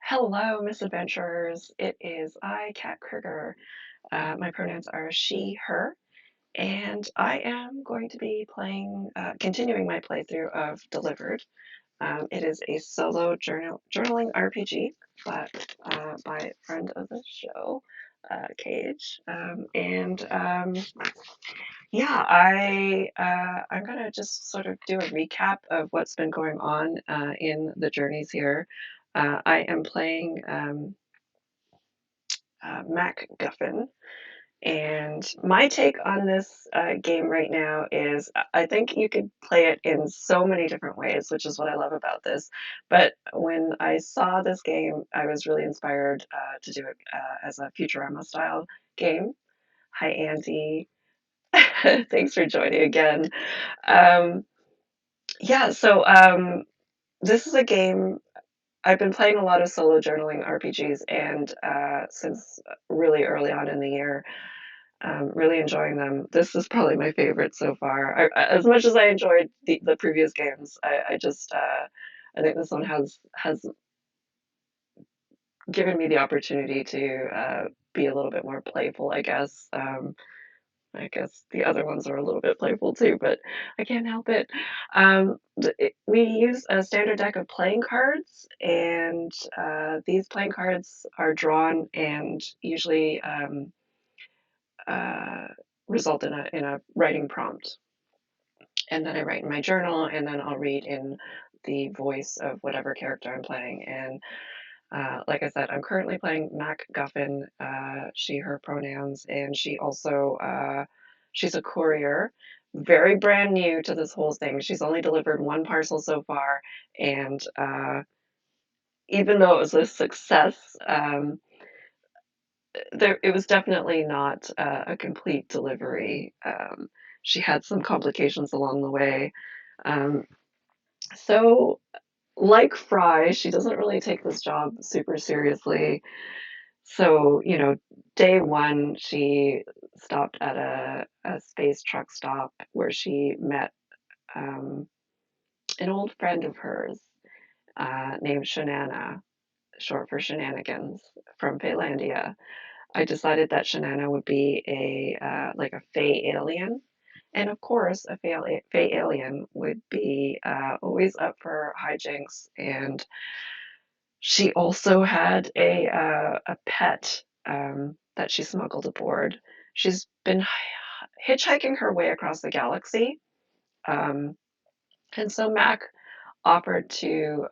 Hello, misadventurers. It is I, Kat Kruger. My pronouns are she, her, and I am going to be continuing my playthrough of Delivered. It is a solo journaling RPG by a friend of the show, Kage. Yeah, I'm gonna just sort of do a recap of what's been going on in the journeys here. I am playing Mack Guffyn. And my take on this game right now is I think you could play it in so many different ways, which is what I love about this. But when I saw this game, I was really inspired to do it as a Futurama style game. Hi, Andy. Thanks for joining again. Um, yeah, this is a game. I've been playing a lot of solo journaling RPGs, and since really early on in the year, really enjoying them. This is probably my favorite so far. As much as I enjoyed the previous games, I think this one has given me the opportunity to be a little bit more playful, I guess. I guess the other ones are a little bit playful too, but I can't help it. We use a standard deck of playing cards, and these playing cards are drawn and usually uh, result in a writing prompt. And then I write in my journal, and then I'll read in the voice of whatever character I'm playing. And like I said, I'm currently playing Mack Guffyn, she, her pronouns, and she's a courier, very brand new to this whole thing. She's only delivered one parcel so far, and even though it was a success, it was definitely not a complete delivery. She had some complications along the way. Um, so like Fry, she doesn't really take this job super seriously. So, day one, she stopped at a space truck stop where she met um, an old friend of hers named Shenana, short for Shenanigans, from Feylandia. I decided that Shenana would be like a Fey alien. And of course, a Fey alien would be always up for hijinks, and she also had a pet that she smuggled aboard. She's been hitchhiking her way across the galaxy, um, and so Mac offered to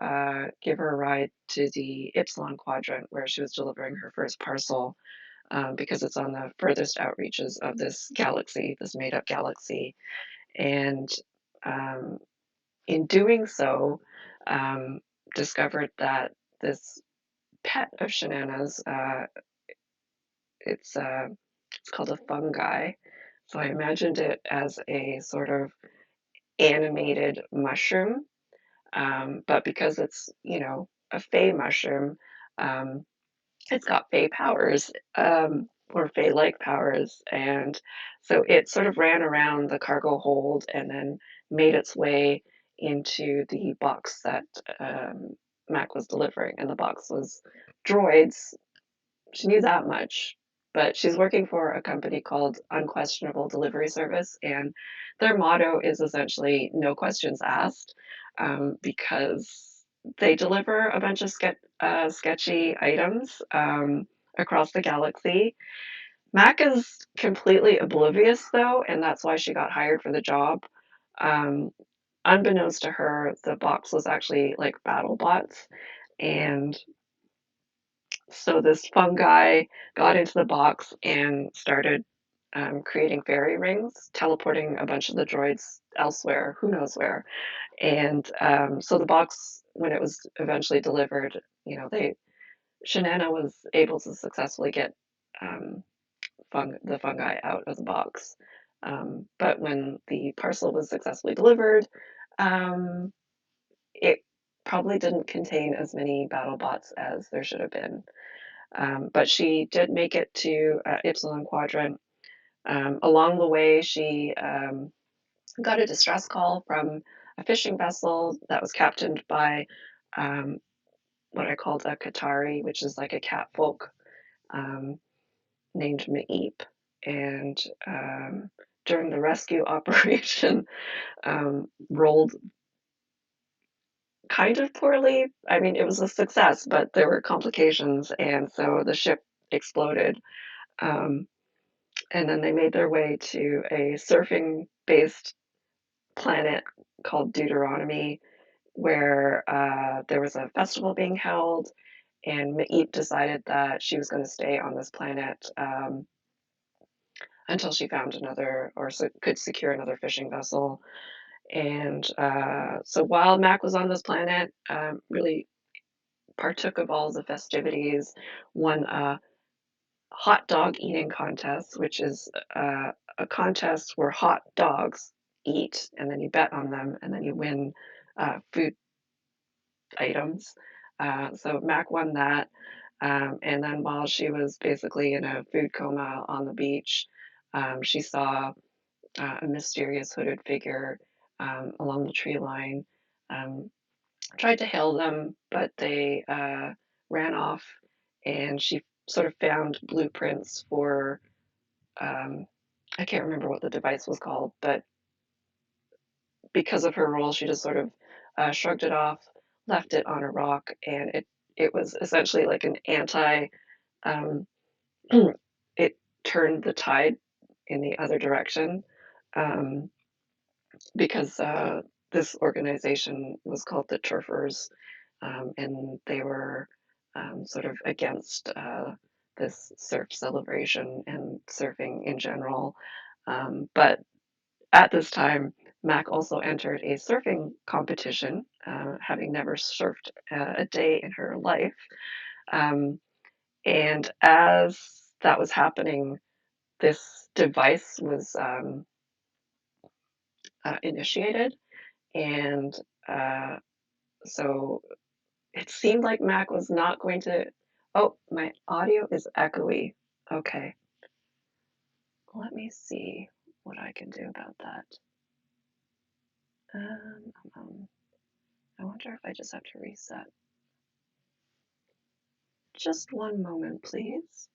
give her a ride to the Ypsilon Quadrant where she was delivering her first parcel because it's on the furthest outreaches of this galaxy, this made-up galaxy. And um, in doing so, um, discovered that this pet of Shenana's. It's uh, it's called a fungi. So I imagined it as a sort of animated mushroom, but because it's a fey mushroom, um, it's got fey powers or fey-like powers, and so it sort of ran around the cargo hold and then made its way into the box that Mac was delivering, and the box was droids. She knew that much, but she's working for a company called Unquestionable Delivery Service, and their motto is essentially no questions asked, because they deliver a bunch of sketchy items across the galaxy. Mac is completely oblivious, though, and that's why she got hired for the job. Um, Unbeknownst to her, the box was actually like battle bots, and so this fungi got into the box and started creating fairy rings, teleporting a bunch of the droids elsewhere, who knows where. And so the box, when it was eventually delivered, they Shenana was able to successfully get um, the fungi out of the box. But when the parcel was successfully delivered, um, it probably didn't contain as many battle bots as there should have been. But she did make it to Ypsilon Quadrant. Along the way, she got a distress call from a fishing vessel that was captained by um, what I called a Qatari, which is like a catfolk, named Maep. And during the rescue operation, rolled kind of poorly. I mean, it was a success, but there were complications, and so the ship exploded. Um, and then they made their way to a surfing-based planet called Deuteronomy, where there was a festival being held, and Maep decided that she was going to stay on this planet until she found another or could secure another fishing vessel. And so while Mack was on this planet, really partook of all the festivities, won a hot dog eating contest, which is a contest where hot dogs eat, and then you bet on them, and then you win food items. So Mac won that. And then while she was basically in a food coma on the beach, she saw a mysterious hooded figure along the tree line. Um, Tried to hail them, but they ran off, and she sort of found blueprints for, um, I can't remember what the device was called, but because of her role, she just sort of shrugged it off, left it on a rock, and it was essentially like an anti. Um, it turned the tide in the other direction, um, because this organization was called the Turfers, and they were sort of against this surf celebration and surfing in general. But at this time, Mac also entered a surfing competition, having never surfed a day in her life. Um, and as that was happening, this device was initiated. And uh, so it seemed like Mac was not going to. Oh, my audio is echoey. Okay, let me see what I can do about that. I wonder if I just have to reset. Just one moment, please.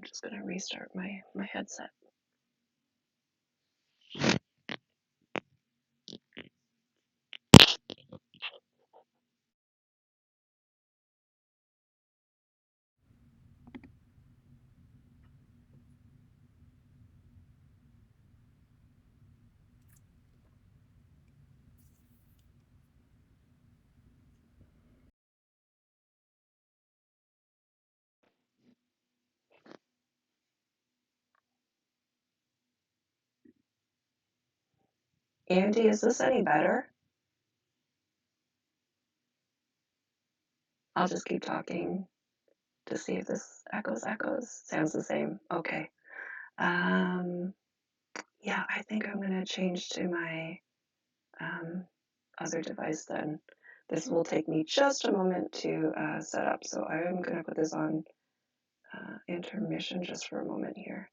I'm just going to restart my headset. Andy, is this any better? I'll just keep talking to see if this echoes. Sounds the same. Okay. Um, yeah, I think I'm going to change to my um, other device then. This will take me just a moment to set up. So I'm going to put this on intermission just for a moment here.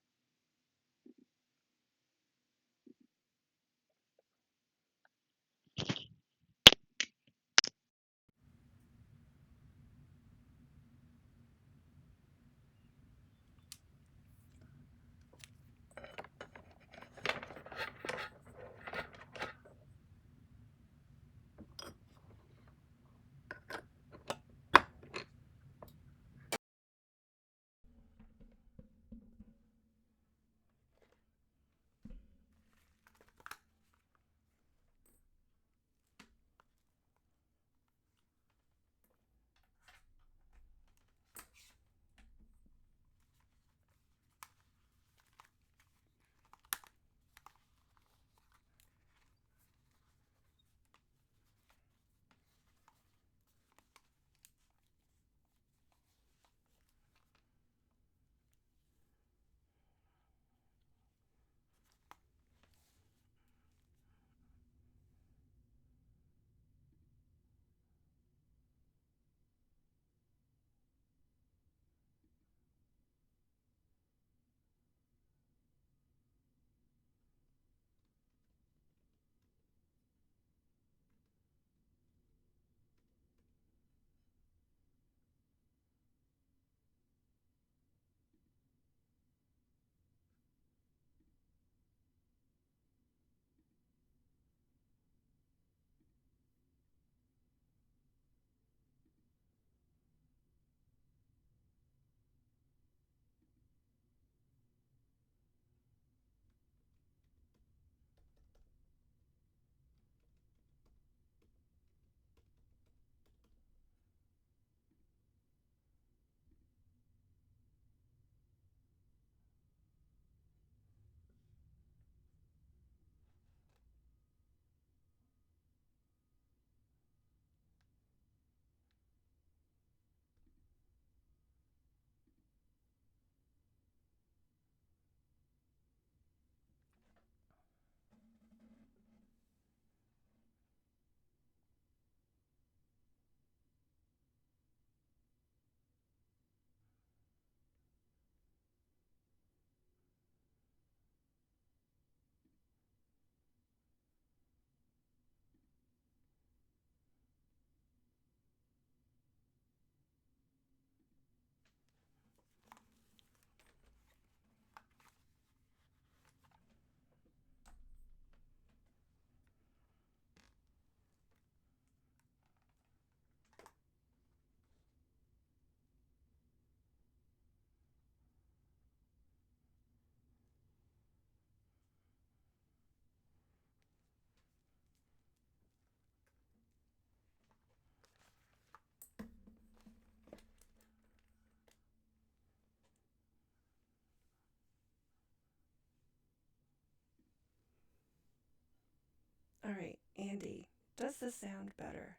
All right, Andy, does this sound better?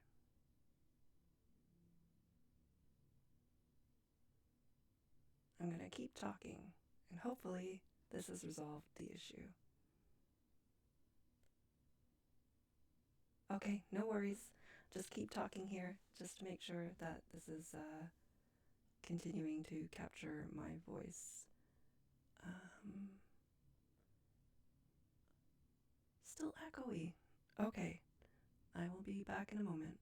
I'm going to keep talking, and hopefully, this has resolved the issue. Okay, no worries. Just keep talking here, just to make sure that this is continuing to capture my voice. Um, Still echoey. Okay, I will be back in a moment.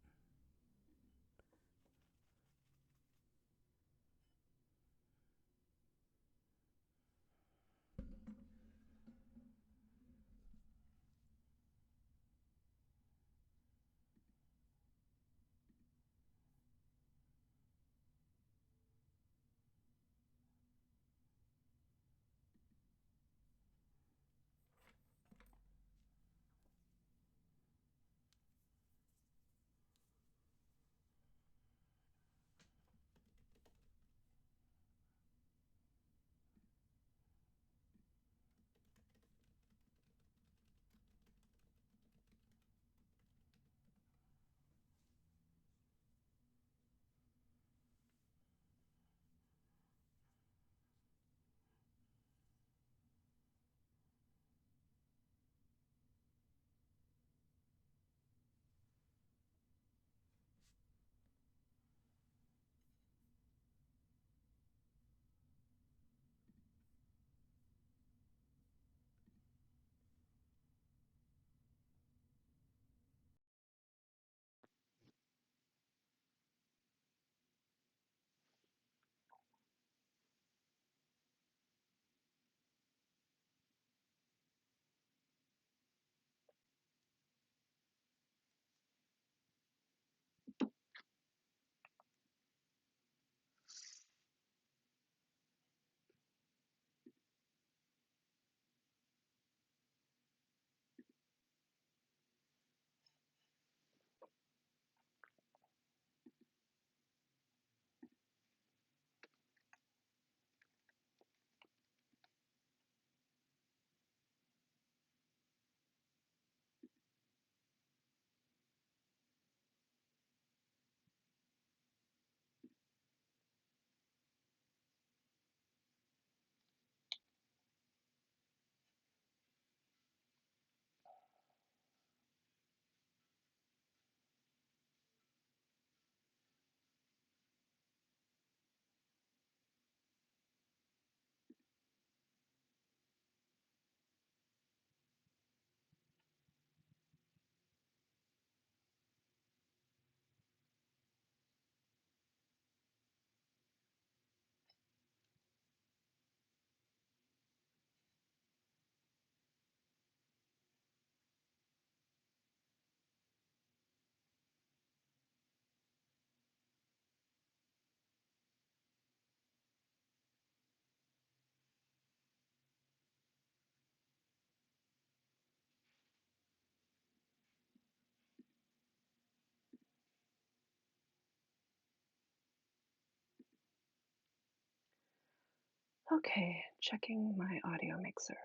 Okay, checking my audio mixer.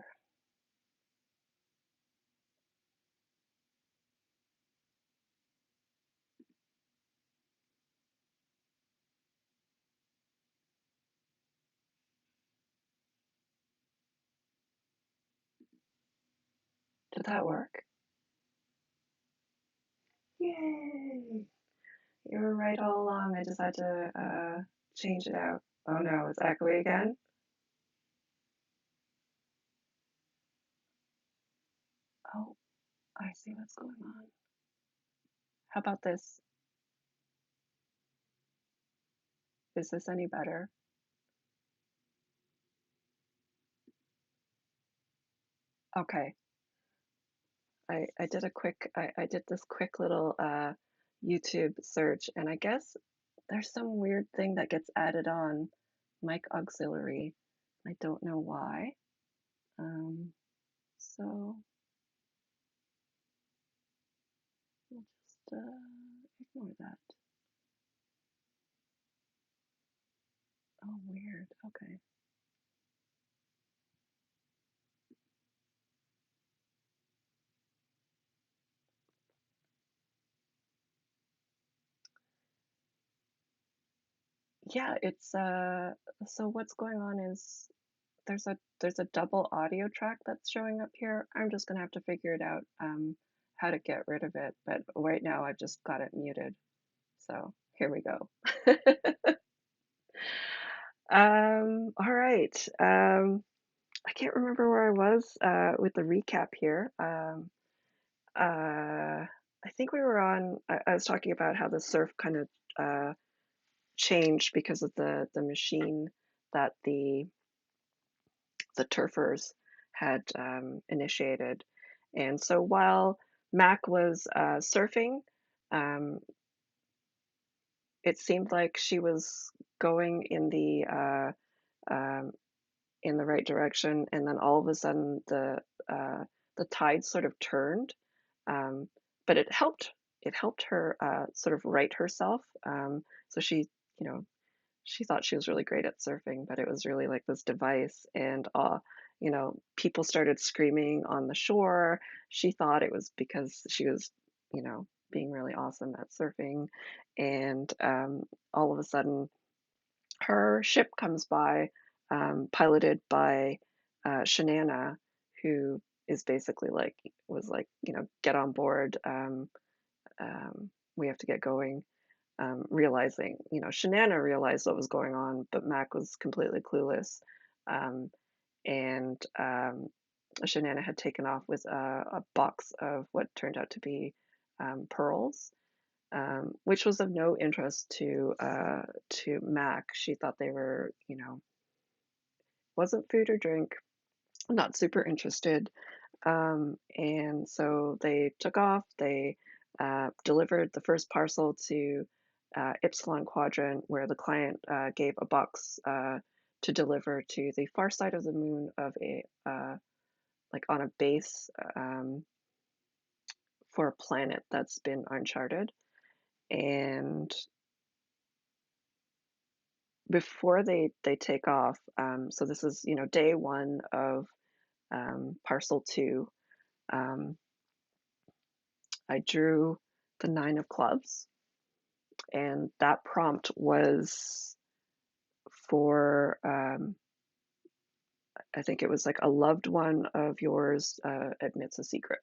Did that work? Yay! You were right all along. I just had to change it out. Oh no, it's echoey again? Oh, I see what's going on. How about this? Is this any better? Okay. I did I did this quick little YouTube search, and I guess there's some weird thing that gets added on, mic auxiliary. I don't know why. Um, so we'll just ignore that. Oh, weird. Okay. yeah, it's so what's going on is there's a double audio track that's showing up here. I'm just gonna have to figure it out how to get rid of it, but right now I've just got it muted. So here we go. All right. I can't remember where I was with the recap here. I think we were on. I was talking about how the surf kind of uh, changed because of the machine that the turfers had initiated, and so while Mac was surfing, um, it seemed like she was going um, in the right direction, and then all of a sudden the tide sort of turned, um, but it helped her sort of right herself. So she, you know, she thought she was really great at surfing, but it was really like this device, and people started screaming on the shore. She thought it was because she was, being really awesome at surfing, and all of a sudden her ship comes by, piloted by Shenana, who is basically like was like, get on board. We have to get going. Realizing, Shenana realized what was going on, but Mac was completely clueless. Um, and Shenana had taken off with a box of what turned out to be pearls, which was of no interest to Mac. She thought they were, wasn't food or drink, not super interested. And so they took off. They delivered the first parcel to Epsilon Quadrant, where the client gave a box to deliver to the far side of the moon of like on a base for a planet that's been uncharted. And before they take off, so this is day one of parcel two. Um, I drew the nine of clubs, and that prompt was for I think it was like a loved one of yours admits a secret,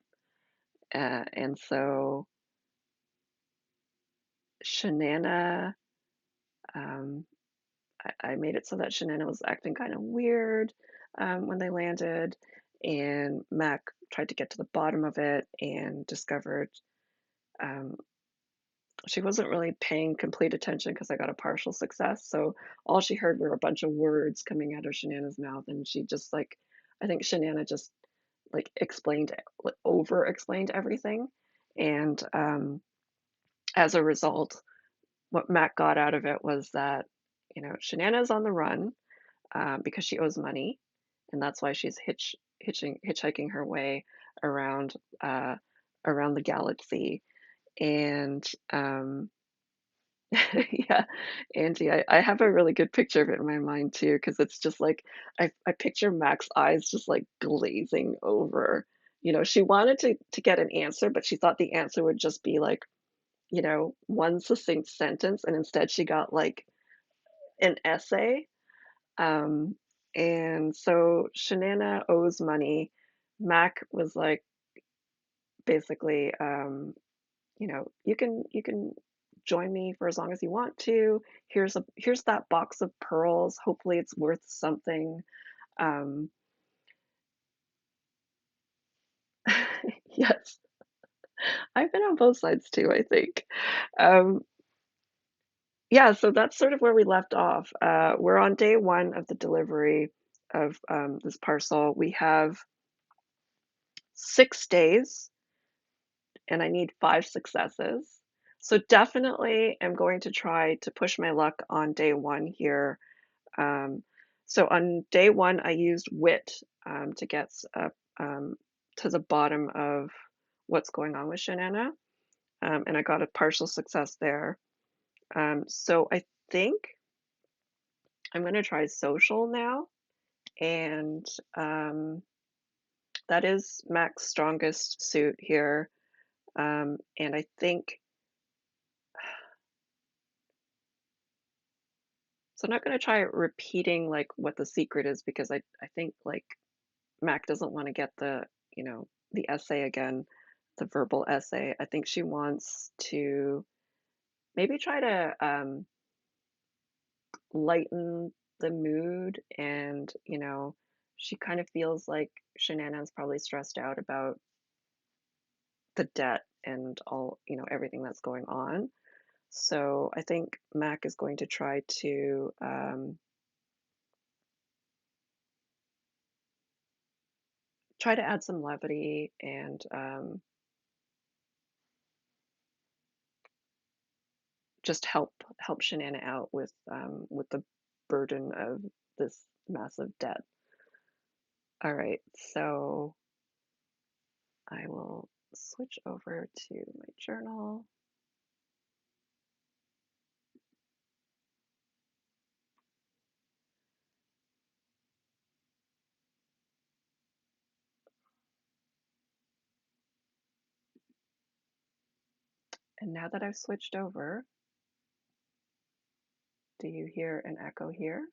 and so Shenana. Um, I made it so that Shenana was acting kind of weird when they landed, and Mac tried to get to the bottom of it and discovered um, she wasn't really paying complete attention because I got a partial success. So all she heard were a bunch of words coming out of Shenana's mouth, and she just like, I think Shenana just like explained, like, over explained everything, and as a result, what Mac got out of it was that Shenana's on the run because she owes money, and that's why she's hitchhiking her way around uh, around the galaxy, and yeah, Angie, I have a really good picture of it in my mind too, because it's just like I picture Mac's eyes just like glazing over. She wanted to get an answer, but she thought the answer would just be like, one succinct sentence, and instead she got like an essay. Um, and so Shenana owes money. Mac was like basically, you can join me for as long as you want to. Here's that box of pearls. Hopefully it's worth something. Um, yes, I've been on both sides too, I think. Um, yeah, so that's sort of where we left off. We're on day one of the delivery of this parcel. We have 6 days, and I need 5 successes. So definitely am going to try to push my luck on day one here. So on day one, I used wit to get up to the bottom of what's going on with Shenana, and I got a partial success there. So I think I'm going to try social now, and um, that is Mac's strongest suit here. And I think So I'm not going to try repeating like what the secret is because I think like Mac doesn't want to get the essay again, the verbal essay. I think she wants to maybe try to lighten the mood and, she kind of feels like Shenana's probably stressed out about the debt and all, everything that's going on. So I think Mac is going to try to add some levity and just help Shenana out with the burden of this massive debt. All right, so I will switch over to my journal. And now that I've switched over, do you hear an echo here?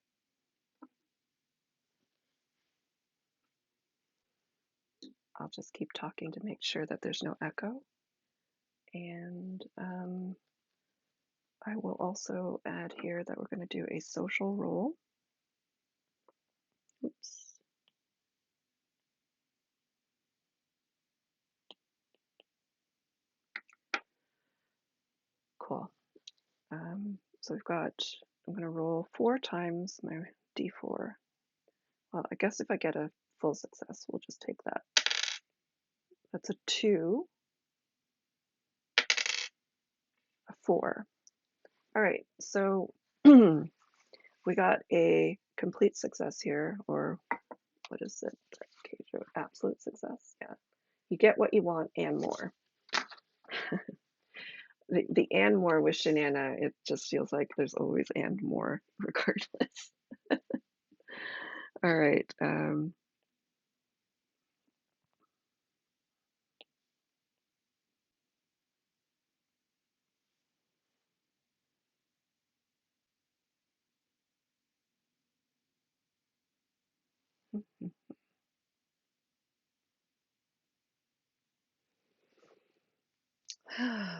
I'll just keep talking to make sure that there's no echo. And I will also add here that we're going to do a social role. Oops. Cool. So I'm going to roll 4 times my d4. Well, I guess if I get a full success, we'll just take that. That's a 2, a 4. All right, so we got a complete success here, or what is it? Kage Jo, absolute success. Yeah, you get what you want and more. The and more with Shenana, it just feels like there's always and more, regardless. All right.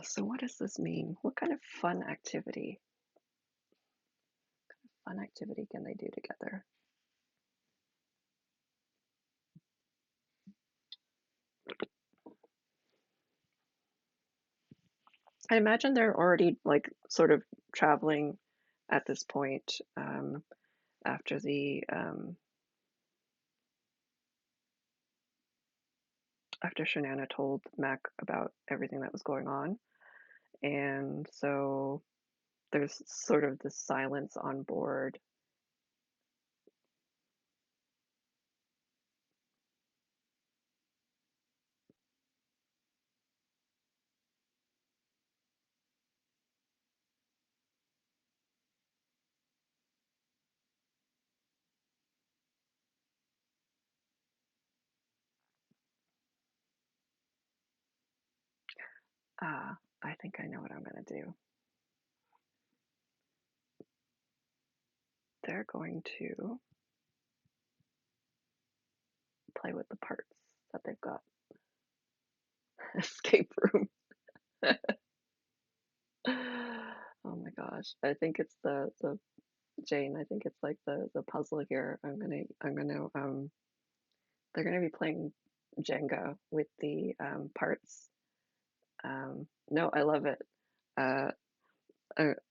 So what does this mean? What kind of fun activity can they do together? I imagine they're already like sort of traveling at this point after after Shenana told Mac about everything that was going on, and so there's sort of this silence on board. I think I know what I'm going to do. They're going to play with the parts that they've got. Escape room. Oh my gosh. I think it's the Jane, I think it's like the puzzle here. They're gonna be playing Jenga with the parts. No, I love it. Uh,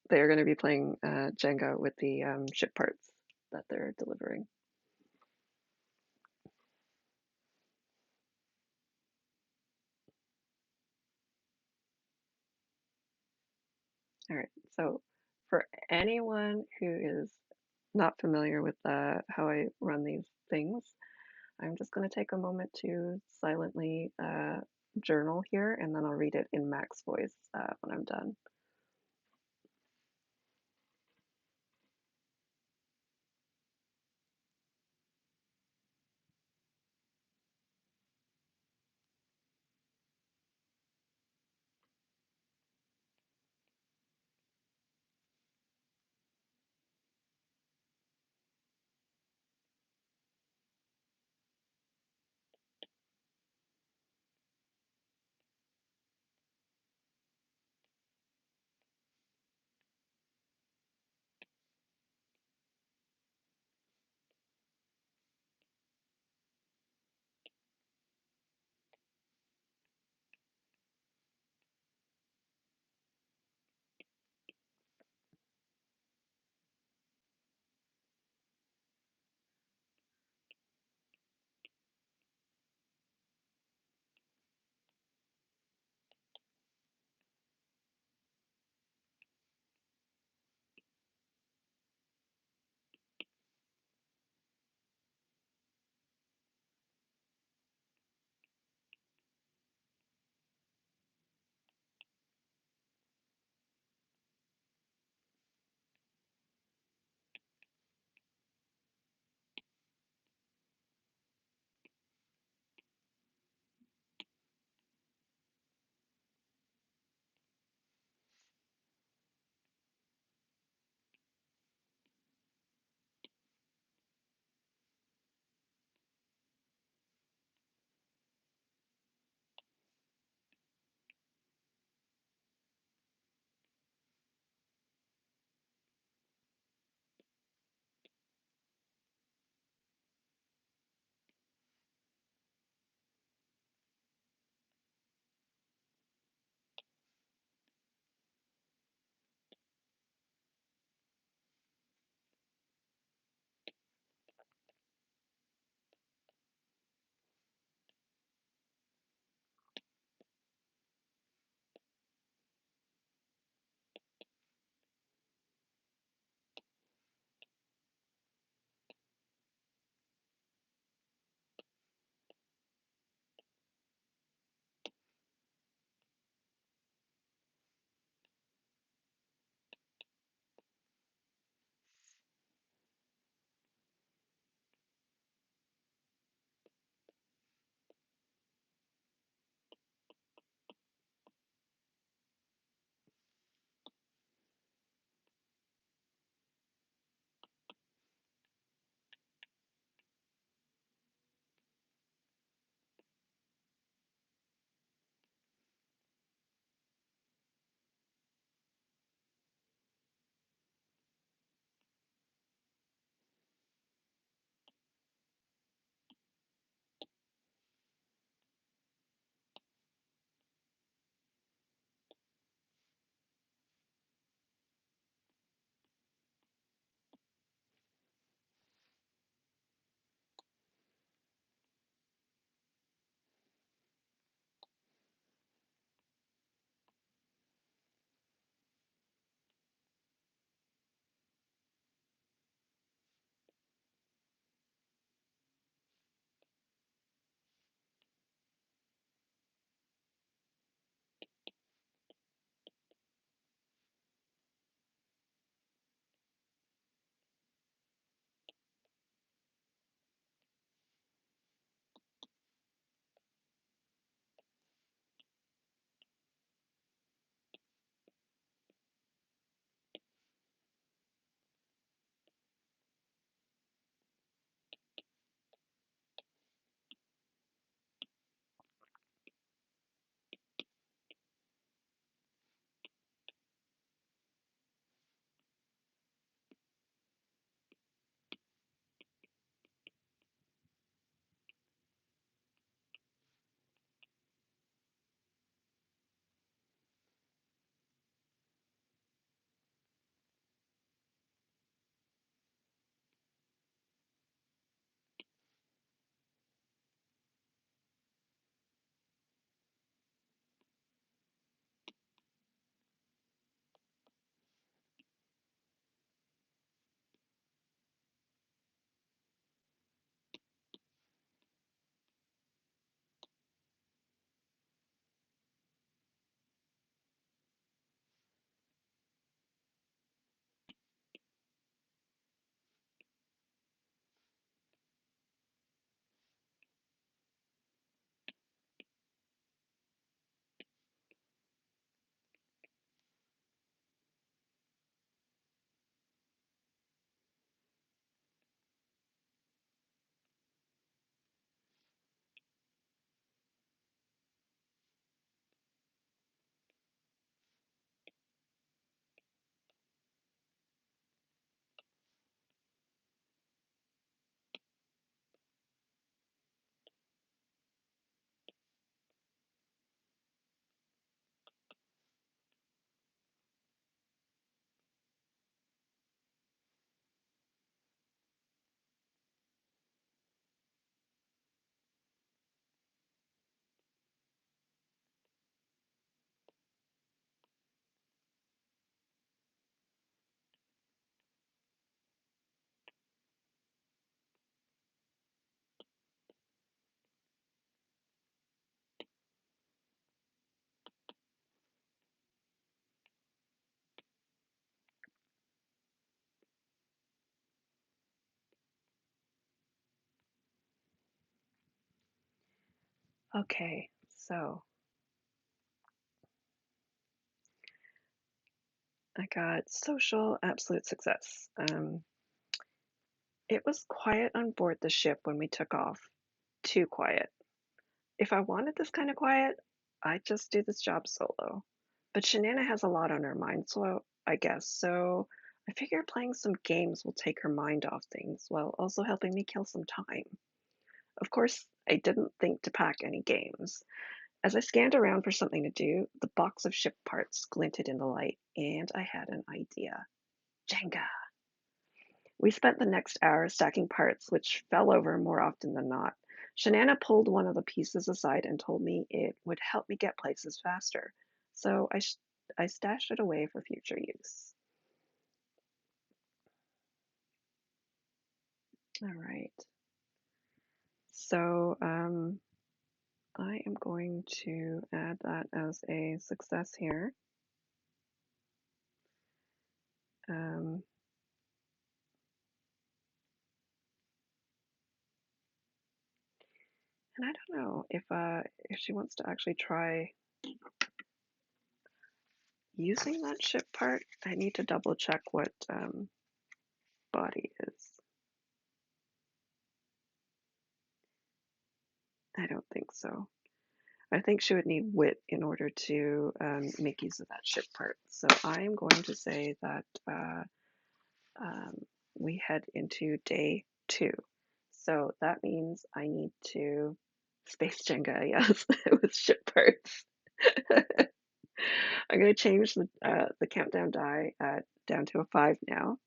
they're gonna be playing Jenga with the ship parts that they're delivering. All right. So for anyone who is not familiar with how I run these things, I'm just going to take a moment to silently journal here, and then I'll read it in Mac's voice when I'm done. Okay, so I got social absolute success. It was quiet on board the ship when we took off. Too quiet. If I wanted this kind of quiet, I'd just do this job solo. But Shenana has a lot on her mind, so I guess. So I figure playing some games will take her mind off things while also helping me kill some time. Of course, I didn't think to pack any games. As I scanned around for something to do, the box of ship parts glinted in the light, and I had an idea. Jenga! We spent the next hour stacking parts, which fell over more often than not. Shenana pulled one of the pieces aside and told me it would help me get places faster, so I stashed it away for future use. All right. So I am going to add that as a success here. Um, and I don't know if she wants to actually try using that ship part. I need to double check what body is. I don't think so. I think she would need wit in order to make use of that ship part. So I'm going to say that um, we head into day 2. So that means I need to space Jenga, yes, with ship parts. I'm going to change the countdown die down to a 5 now.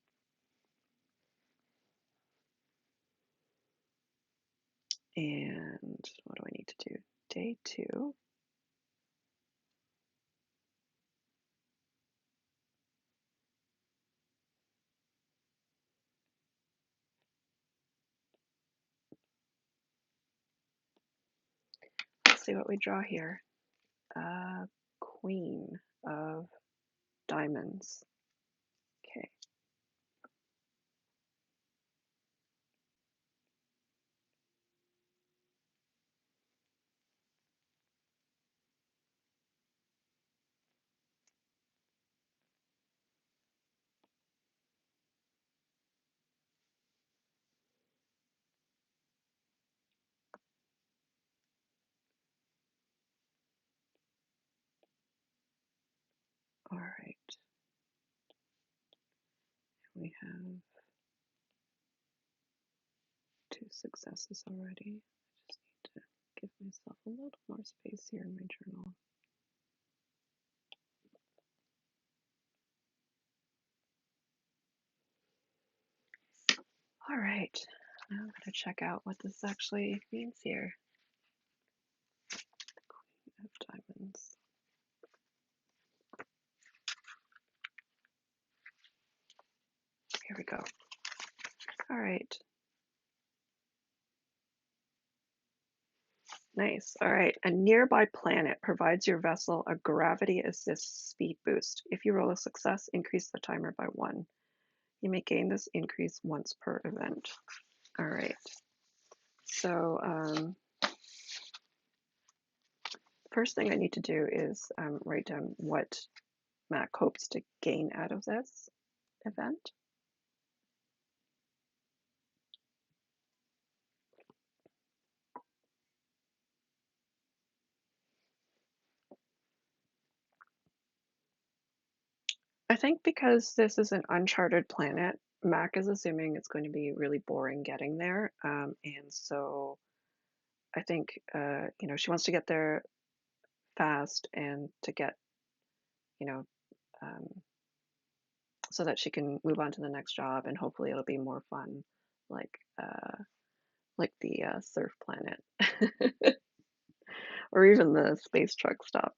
And what do I need to do? Day 2. Let's see what we draw here. Queen of diamonds. Okay. All right. We have 2 successes already. I just need to give myself a little more space here in my journal. All right. Now I'm going to check out what this actually means here. Queen of diamonds. Here we go. All right. Nice. All right. A nearby planet provides your vessel a gravity assist speed boost. If you roll a success, increase the timer by 1. You may gain this increase once per event. All right. So first thing I need to do is write down what Mack hopes to gain out of this event. I think because this is an uncharted planet, Mac is assuming it's going to be really boring getting there. And so I think, she wants to get there fast and to get, you know, um, so that she can move on to the next job and hopefully it'll be more fun, like, like the surf planet or even the space truck stop.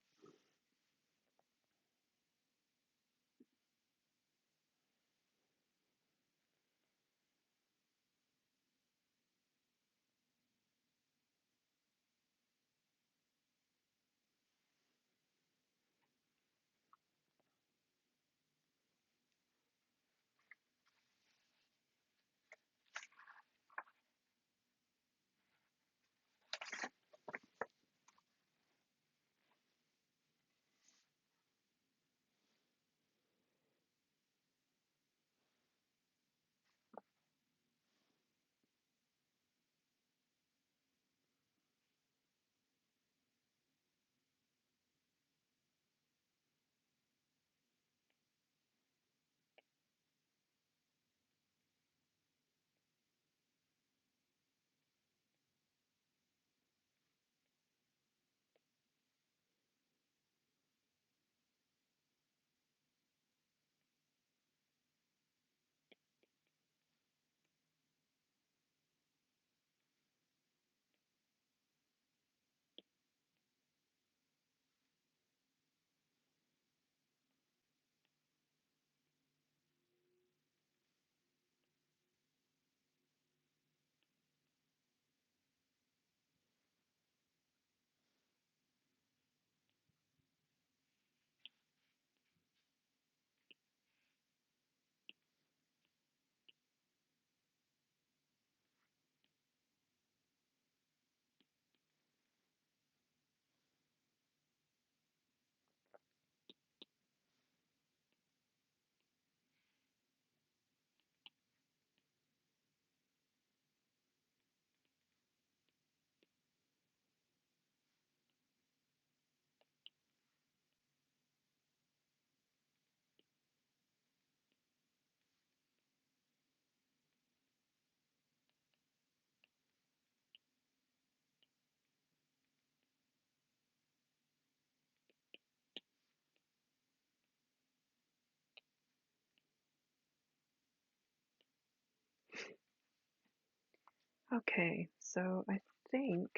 Okay, so I think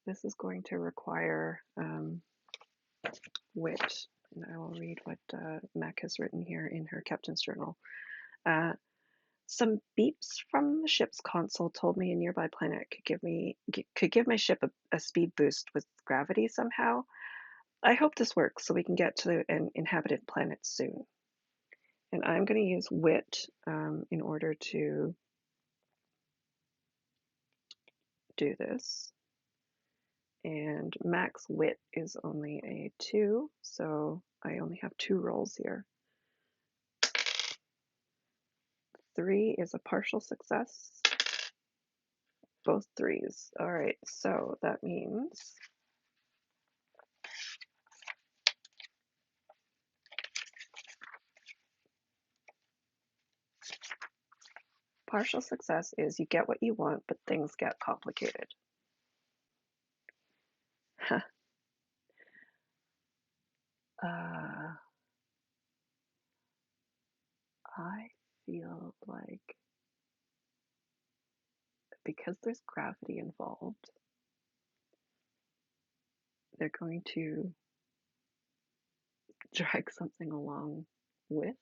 this is going to require wit, and I will read what Mack has written here in her captain's journal. Uh, some beeps from the ship's console told me a nearby planet could give my ship a speed boost with gravity somehow. I hope this works so we can get to an inhabited planet soon. And I'm going to use wit in order to do this. And max wit is only a 2, so I only have 2 rolls here. 3 is a partial success. Both 3s. All right, so that means partial success is you get what you want, but things get complicated. uh, I feel like because there's gravity involved, they're going to drag something along with.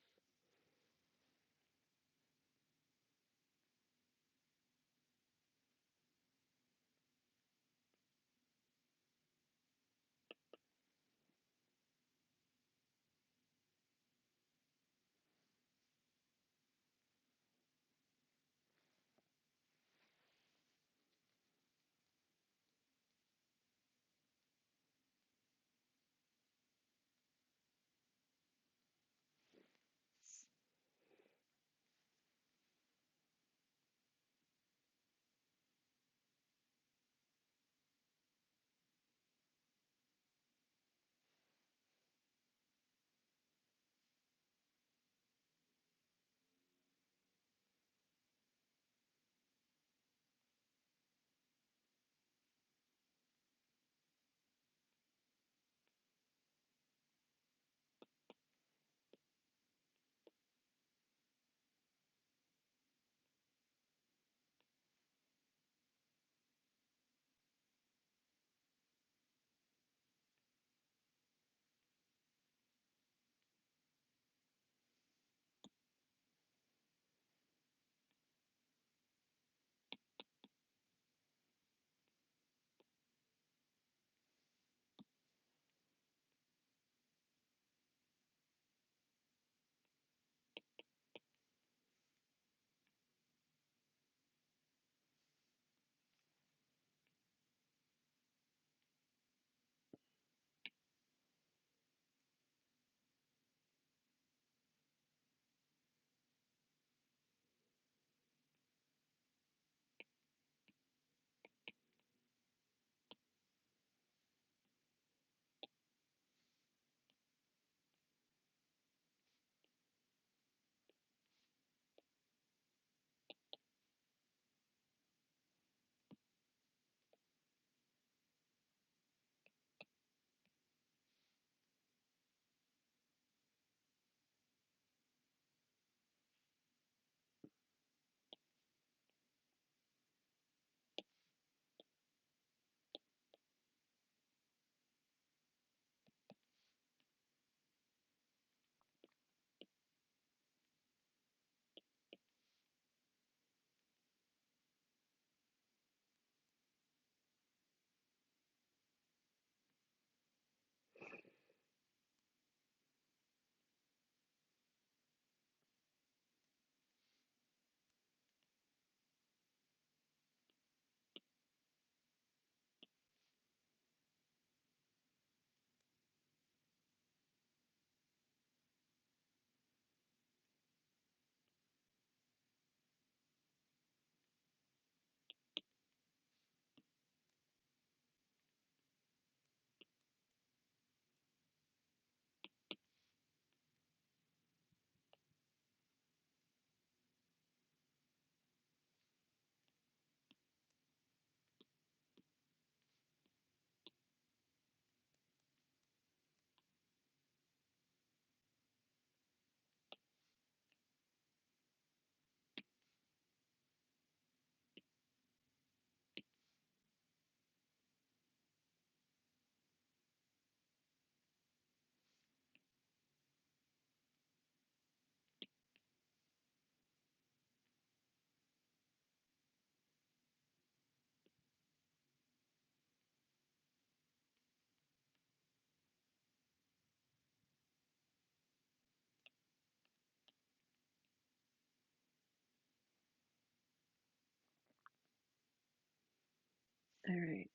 All right.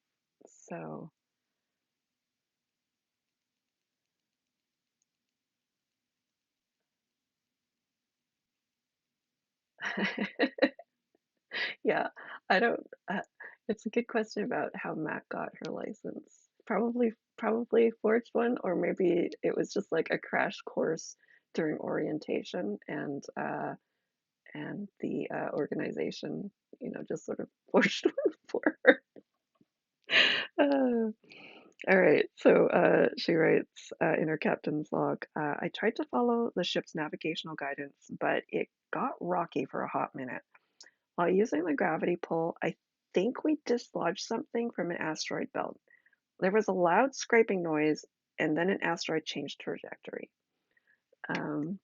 So, yeah, I don't. It's a good question about how Mac got her license. Probably forged one, or maybe it was just like a crash course during orientation, and the organization, just sort of forged one for her. Uh, all right, so she writes in her captain's log, I tried to follow the ship's navigational guidance, but it got rocky for a hot minute. While using the gravity pull, I think we dislodged something from an asteroid belt. There was a loud scraping noise, and then an asteroid changed trajectory. Um,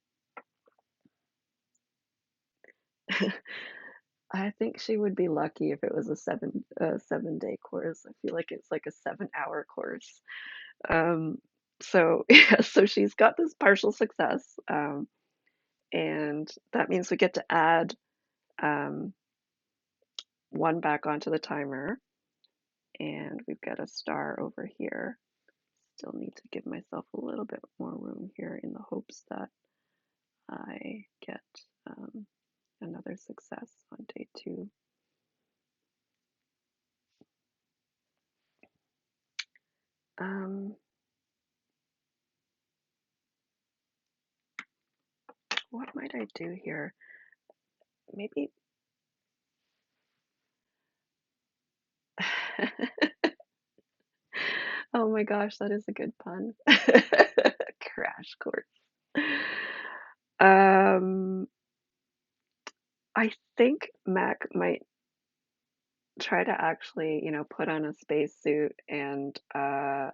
I think she would be lucky if it was a 7 day course. I feel like it's like a 7 hour course. Um, so yeah, so she's got this partial success, and that means we get to add um, one back onto the timer, and we've got a star over here. Still need to give myself a little bit more room here in the hopes that I get another success on day 2. Um, what might I do here? Maybe. Oh my gosh, that is a good pun. Crash course. Um, I think Mac might try to actually, put on a spacesuit and uh,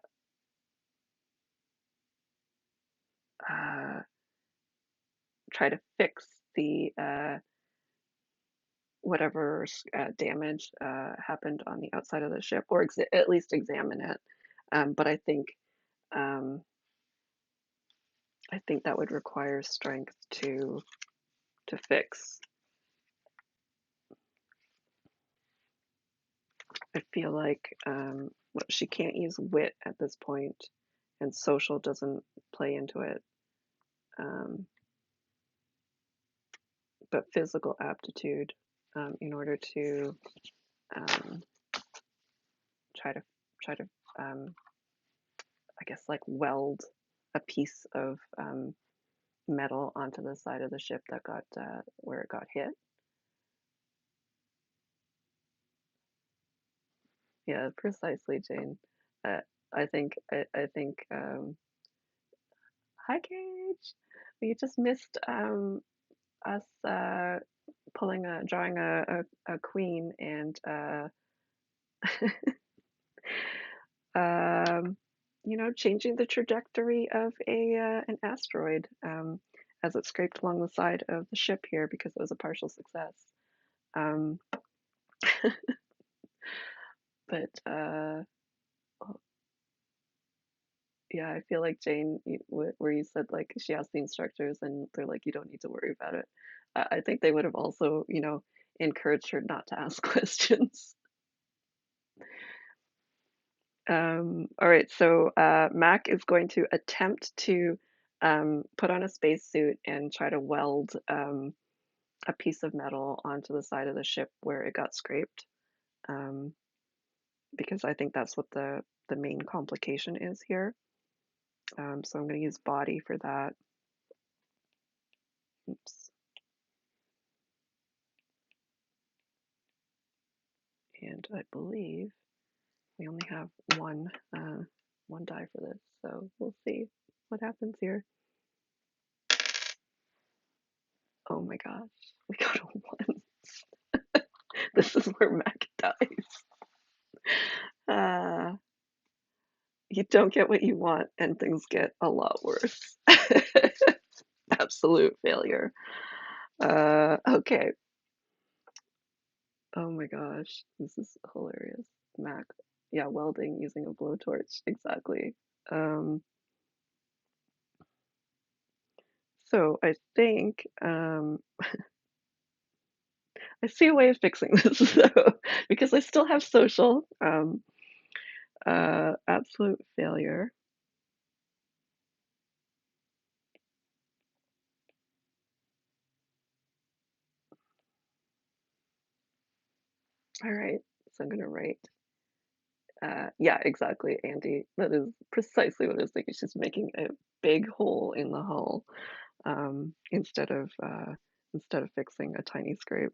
try to fix the whatever damage happened on the outside of the ship, or at least examine it. But um, I think that would require strength to fix. I feel like she can't use wit at this point, and social doesn't play into it. Um, but physical aptitude, in order to um, try to try to I guess like weld a piece of metal onto the side of the ship that got where it got hit. Yeah, precisely, Jane. Uh, I think hi Cage. We just missed us drawing a queen and um, changing the trajectory of a an asteroid as it scraped along the side of the ship here because it was a partial success. Um, but oh, yeah, I feel like Jane, where you said like she asked the instructors and they're like, you don't need to worry about it. I think they would have also, encouraged her not to ask questions. All right, so Mac is going to attempt to put on a spacesuit and try to weld a piece of metal onto the side of the ship where it got scraped, um, because I think that's what the main complication is here. So I'm going to use body for that. Oops. And I believe we only have one die for this, so we'll see what happens here. Oh my gosh, we got a 1. This is where Mac dies. Uh, you don't get what you want, and things get a lot worse. Absolute failure. Okay. Oh my gosh, this is hilarious. Mac, yeah, welding using a blowtorch, exactly. Um, so I think I see a way of fixing this though, because I still have social. Absolute failure. All right, so I'm gonna write. Yeah, exactly, Andy. That is precisely what I was thinking. She's making a big hole in the hull instead of fixing a tiny scrape.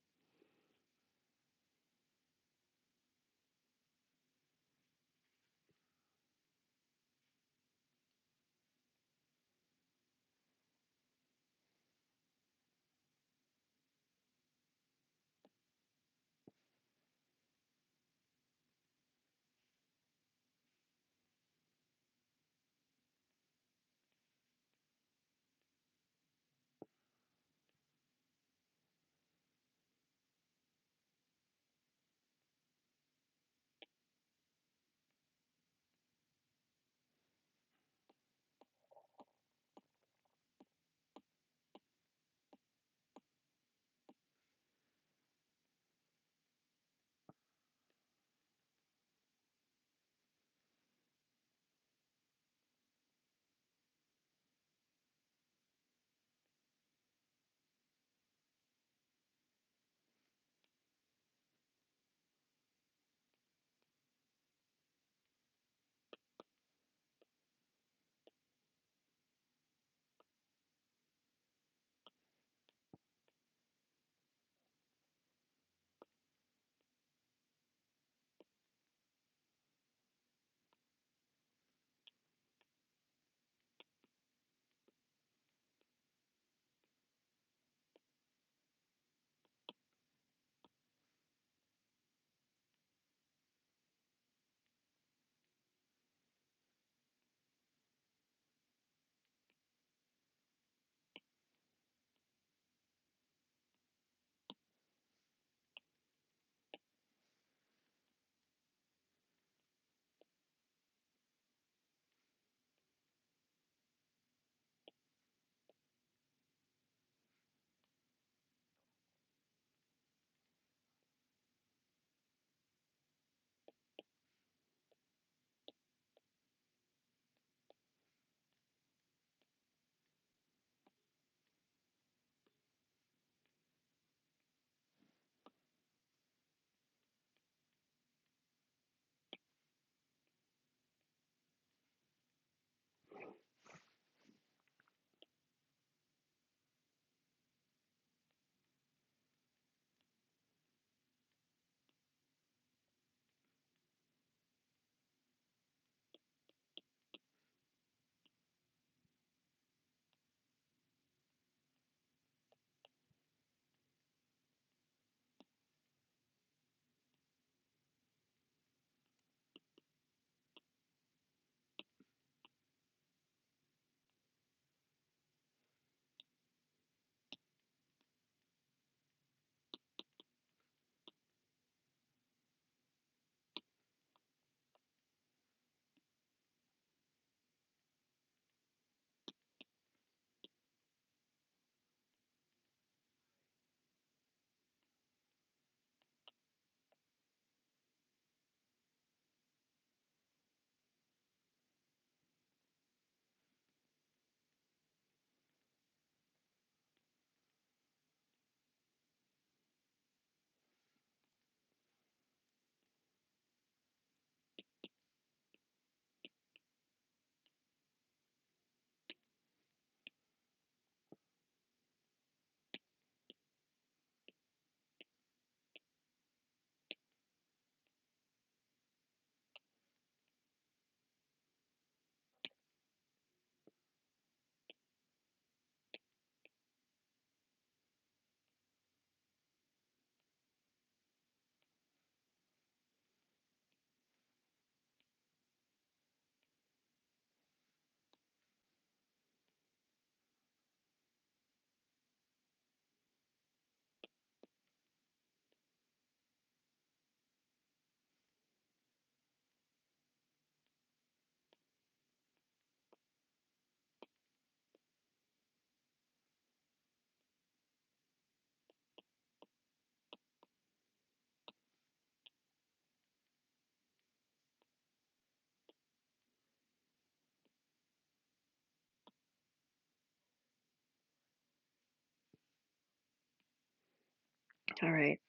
All right.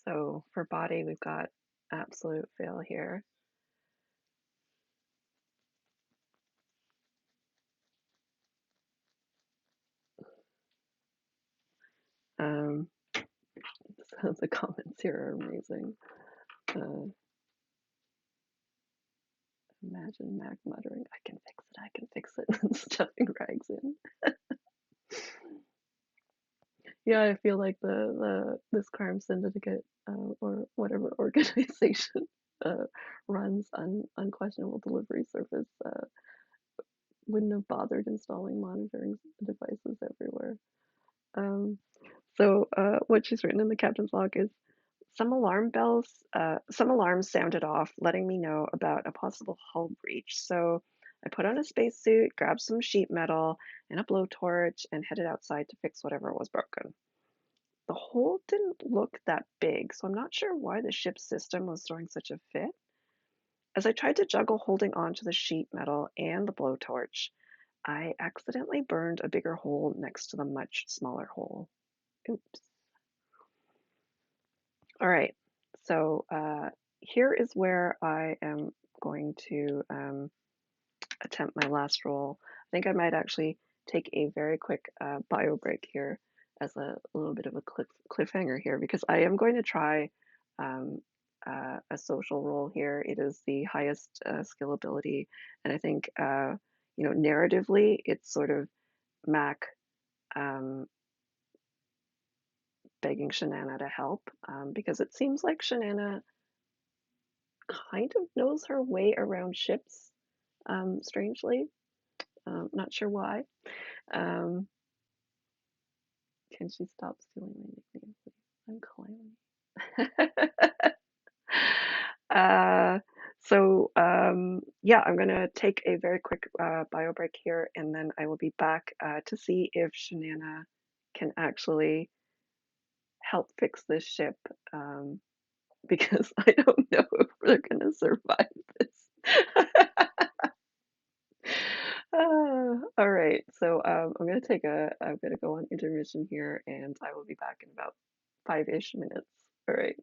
So for body, we've got absolute fail here. Um, so the comments here are amazing. Uh, Imagine Mac muttering, "I can fix it, I can fix it," and stuffing rags in. Yeah, I feel like this crime syndicate or whatever organization uh, runs unquestionable delivery service wouldn't have bothered installing monitoring devices everywhere. Um, so what she's written in the captain's log is some alarms sounded off, letting me know about a possible hull breach. So I put on a spacesuit, grabbed some sheet metal and a blowtorch, and headed outside to fix whatever was broken. The hole didn't look that big, so I'm not sure why the ship's system was throwing such a fit. As I tried to juggle holding on to the sheet metal and the blowtorch, I accidentally burned a bigger hole next to the much smaller hole. Oops. All right, so here is where I am going to attempt my last roll. I think I might actually take a very quick bio break here as a little bit of a cliffhanger here because I am going to try um, a social roll here. It is the highest skill ability, and I think narratively it's sort of Mac um, begging Shenana to help because it seems like Shenana kind of knows her way around ships, strangely. Not sure why. Um, can she stop stealing my nickname, please? I'm Clowney. uh, so yeah, I'm gonna take a very quick bio break here, and then I will be back to see if Shenana can actually help fix this ship, because I don't know if they're gonna survive this. All right, so I'm gonna go on intermission here, and I will be back in about 5-ish minutes. All right.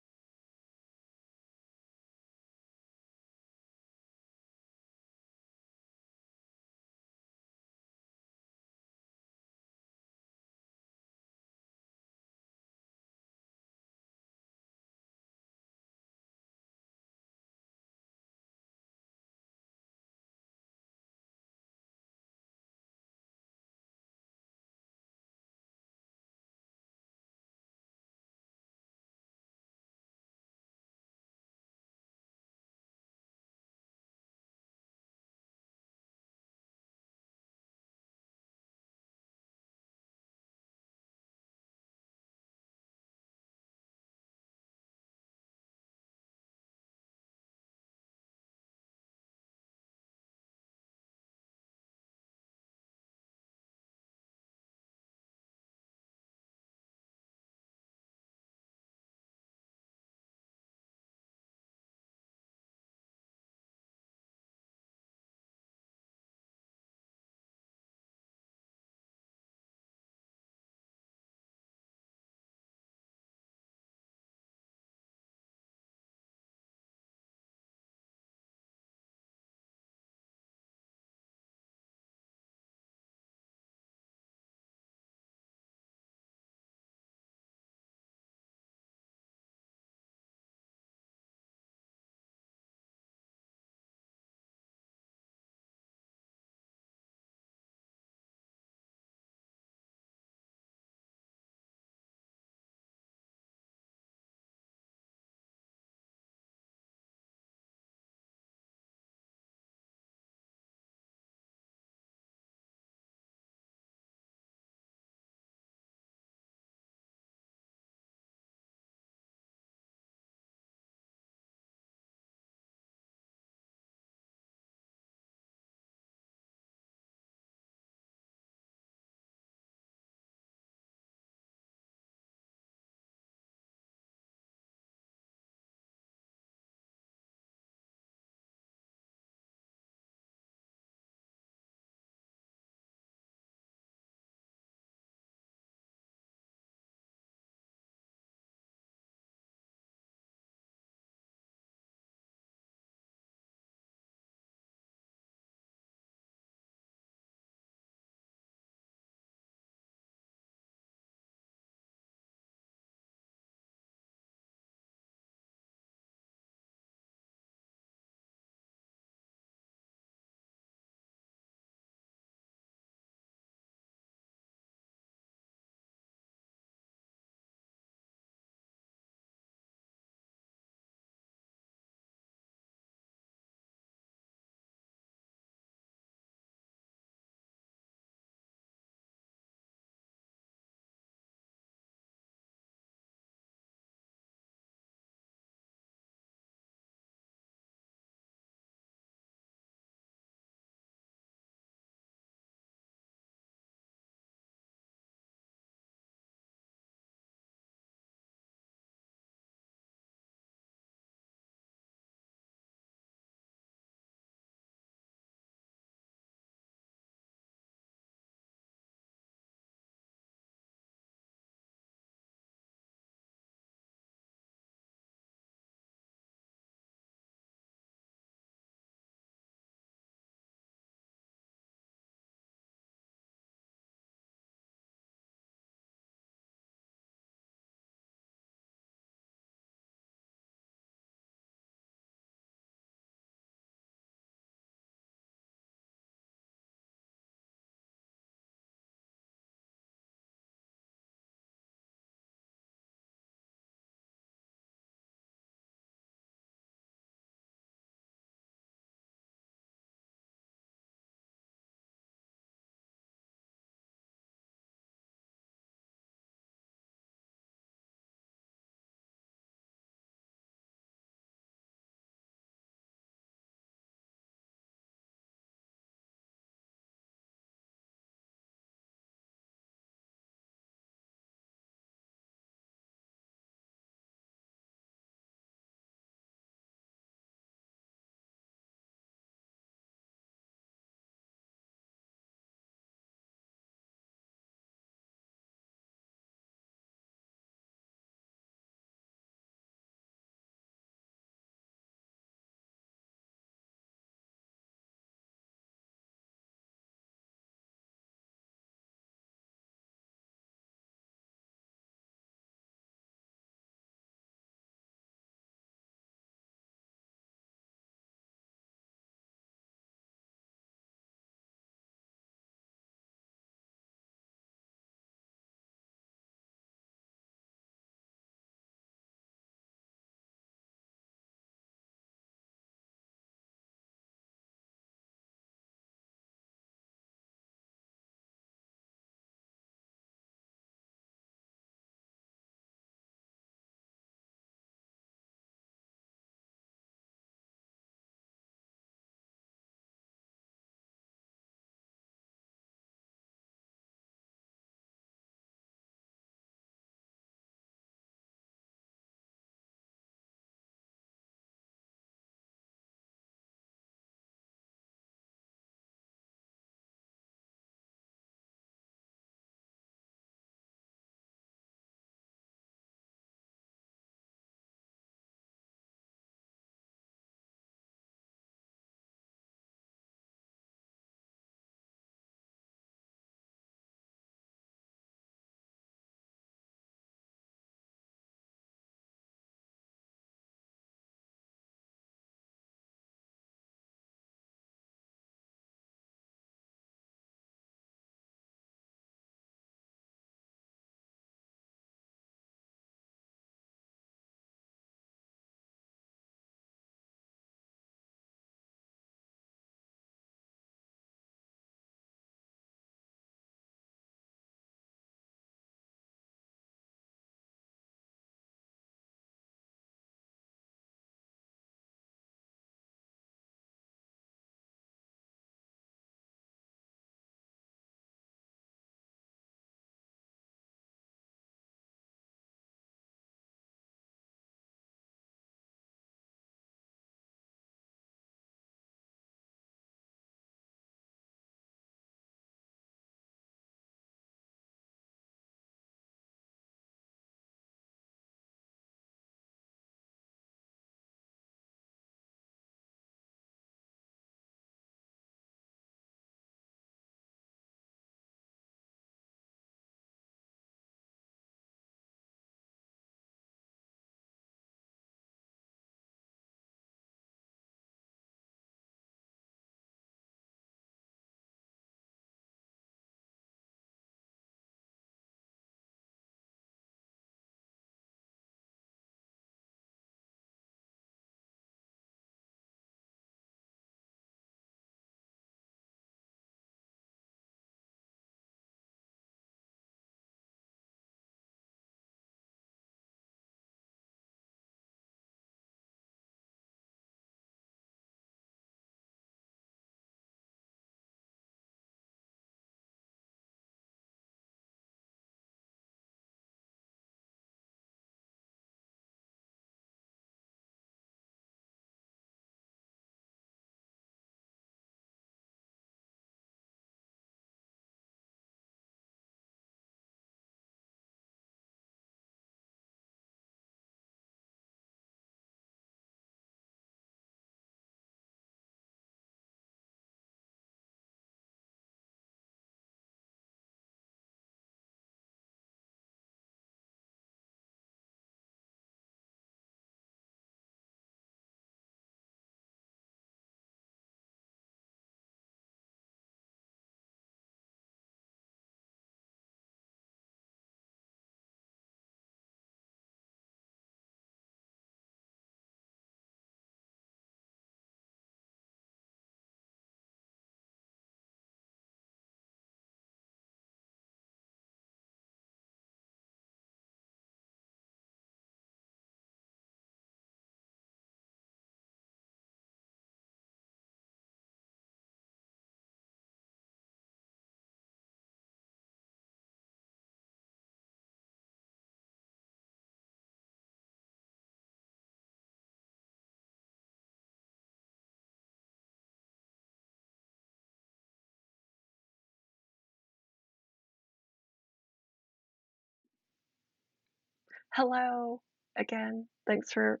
Hello again. Thanks for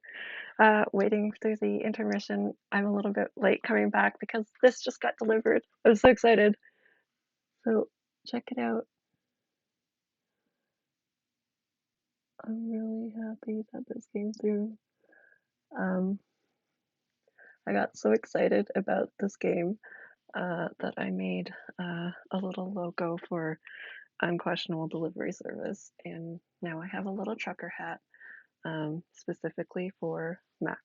waiting through the intermission. I'm a little bit late coming back because this just got delivered. I'm so excited. So check it out. I'm really happy that this came through. Um, I got so excited about this game that I made a little logo for Unquestionable Delivery Service, and now I have a little trucker hat specifically for Mac.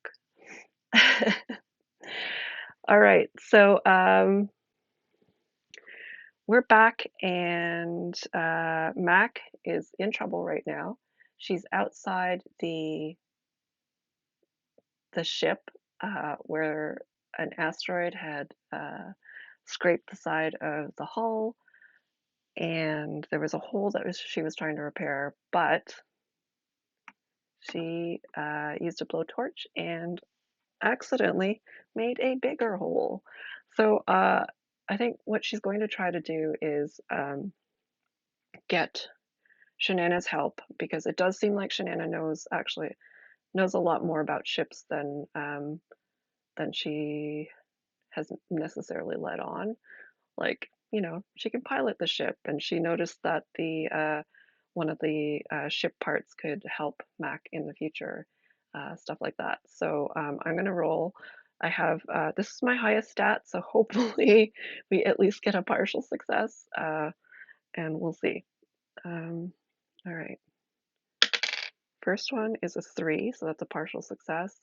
All right, so we're back, and Mac is in trouble right now. She's outside the ship where an asteroid had scraped the side of the hull, and there was a hole that she was trying to repair, but she used a blowtorch and accidentally made a bigger hole. So I think what she's going to try to do is get Shenana's help, because it does seem like Shenana knows a lot more about ships than she has necessarily let on. Like, she can pilot the ship, and she noticed that the one of the ship parts could help Mac in the future, stuff like that. So I'm gonna roll. I have this is my highest stat, so hopefully we at least get a partial success, and we'll see. All right. First one is a 3, so that's a partial success.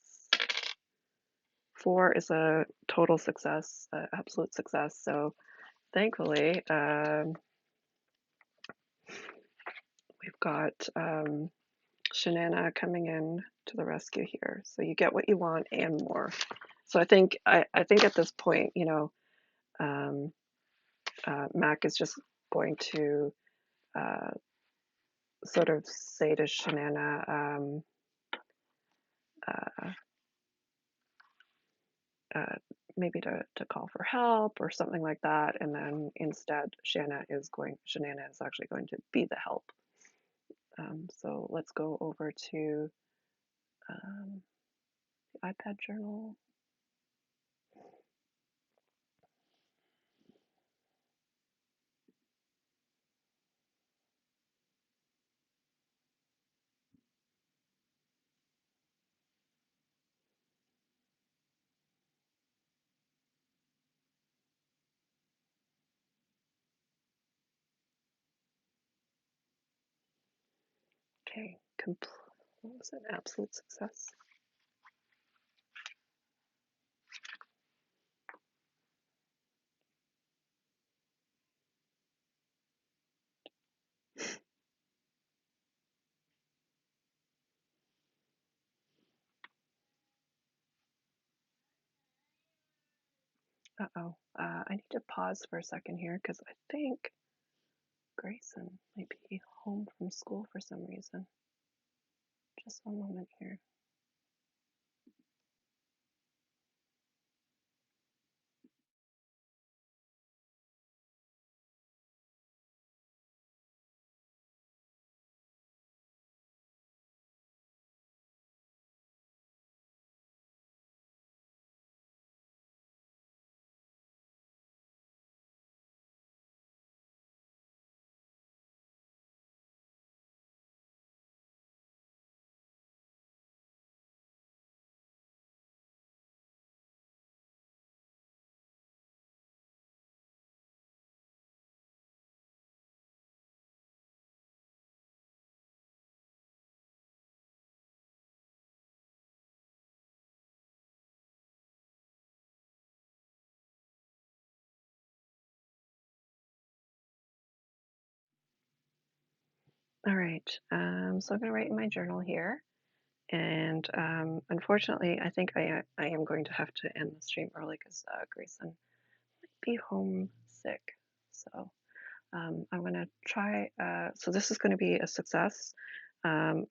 4 is a total success, absolute success. So thankfully, we've got Shenana coming in to the rescue here. So you get what you want and more. So I think at this point, um, Mac is just going to uh, sort of say to Shenana, uh, uh, maybe to call for help or something like that, and then instead Shenana is actually going to be the help. So let's go over to the iPad journal. Okay, what was an absolute success? Uh-oh. I need to pause for a second here because I think Grayson might be home from school for some reason. Just one moment here. All right. So I'm going to write in my journal here. And unfortunately, I think I am going to have to end the stream early because Grayson might be homesick. So I'm going to try. So this is going to be a success. I'm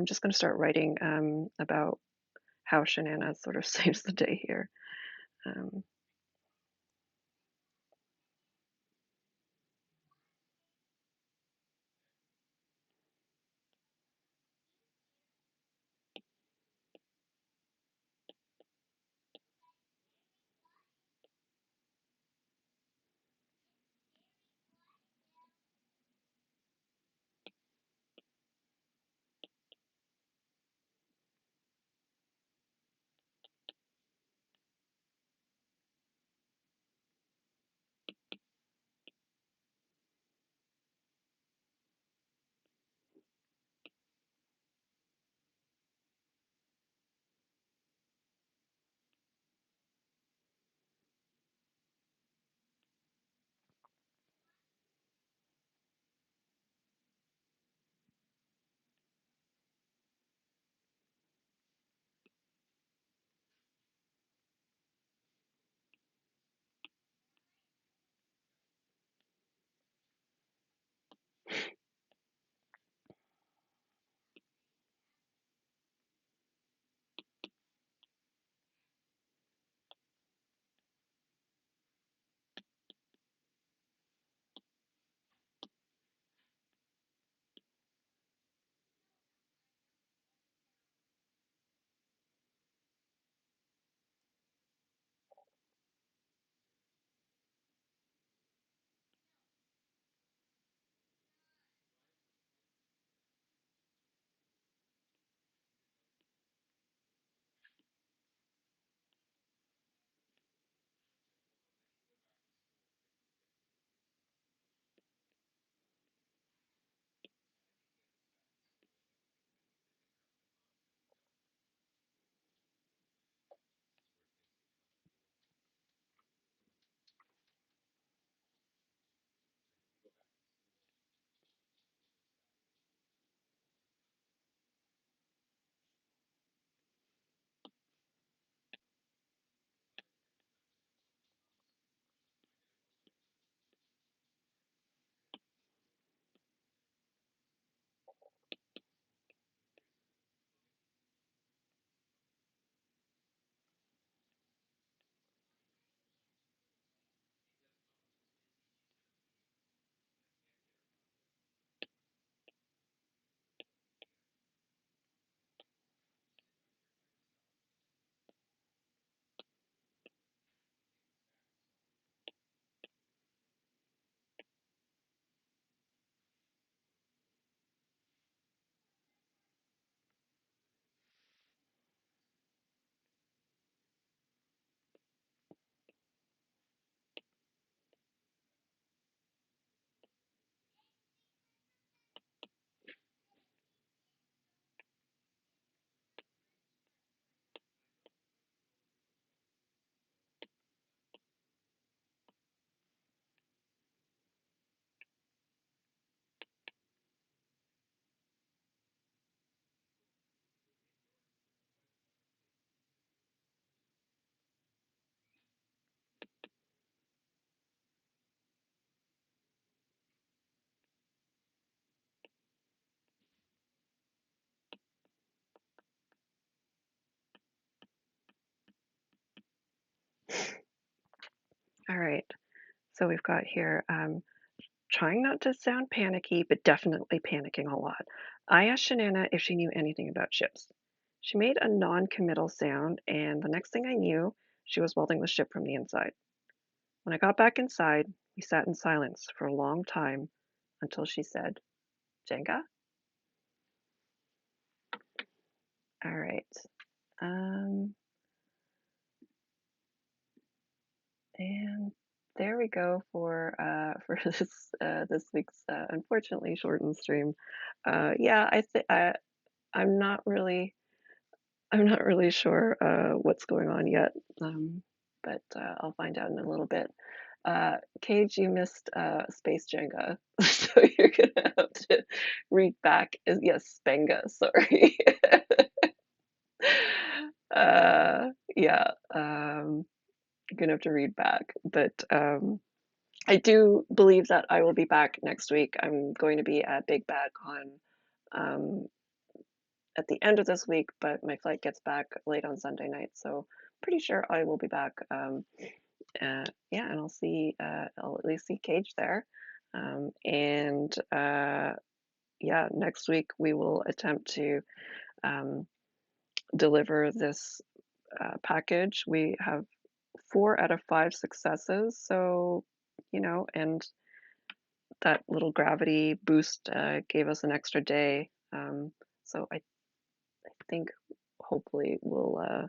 just going to start writing about how Shenana sort of saves the day here. Um, So we've got here, trying not to sound panicky, but definitely panicking a lot. I asked Shenana if she knew anything about ships. She made a non-committal sound, and the next thing I knew, she was welding the ship from the inside. When I got back inside, we sat in silence for a long time until she said, Jenga? All right. Um, and there we go for this week's unfortunately shortened stream. Yeah, I'm not really I'm not really sure what's going on yet, but I'll find out in a little bit. Cage, you missed Space Jenga, so you're gonna have to read back. Yes, Spenga, sorry. Yeah, you're gonna have to read back, but I do believe that I will be back next week. I'm going to be at Big Bad Con um, at the end of this week, but my flight gets back late on Sunday night, so pretty sure I will be back. Yeah, and I'll at least see Cage there. And yeah, next week we will attempt to um, deliver this package. We have 4 out of 5 successes, so and that little gravity boost gave us an extra day. So I think hopefully we'll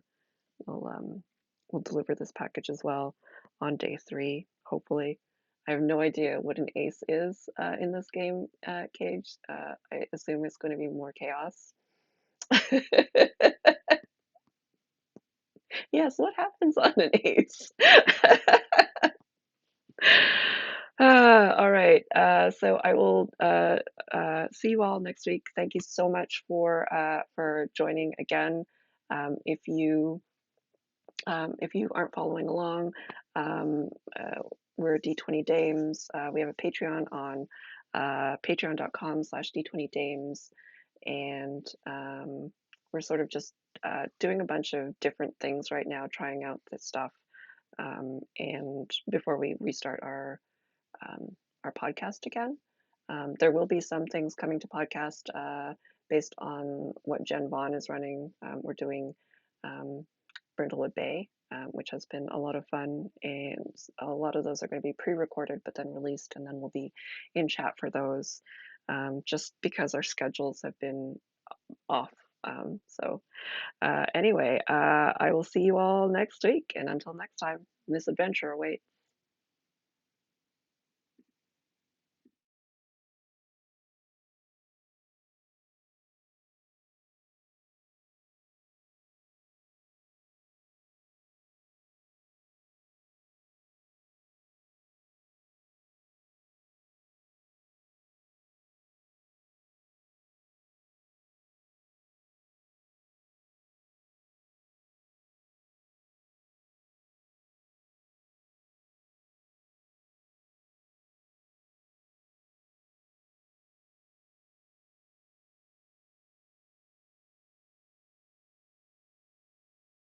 we'll deliver this package as well on day 3. Hopefully, I have no idea what an ace is in this game, Cage. I assume it's going to be more chaos. Yes, what happens on an ace? All right. So I will see you all next week. Thank you so much for joining again. Um, if you if you aren't following along, um, uh, we're D20 Dames. We have a Patreon on patreon.com/D20 Dames, and we're sort of just doing a bunch of different things right now, trying out this stuff. And before we restart um, our podcast again. There will be some things coming to podcast based on what Jen Vaughn is running. We're doing um, Brindlewood Bay, which has been a lot of fun, and a lot of those are going to be pre-recorded but then released, and then we'll be in chat for those. Just because our schedules have been off. Anyway, I will see you all next week, and until next time, this adventure awaits.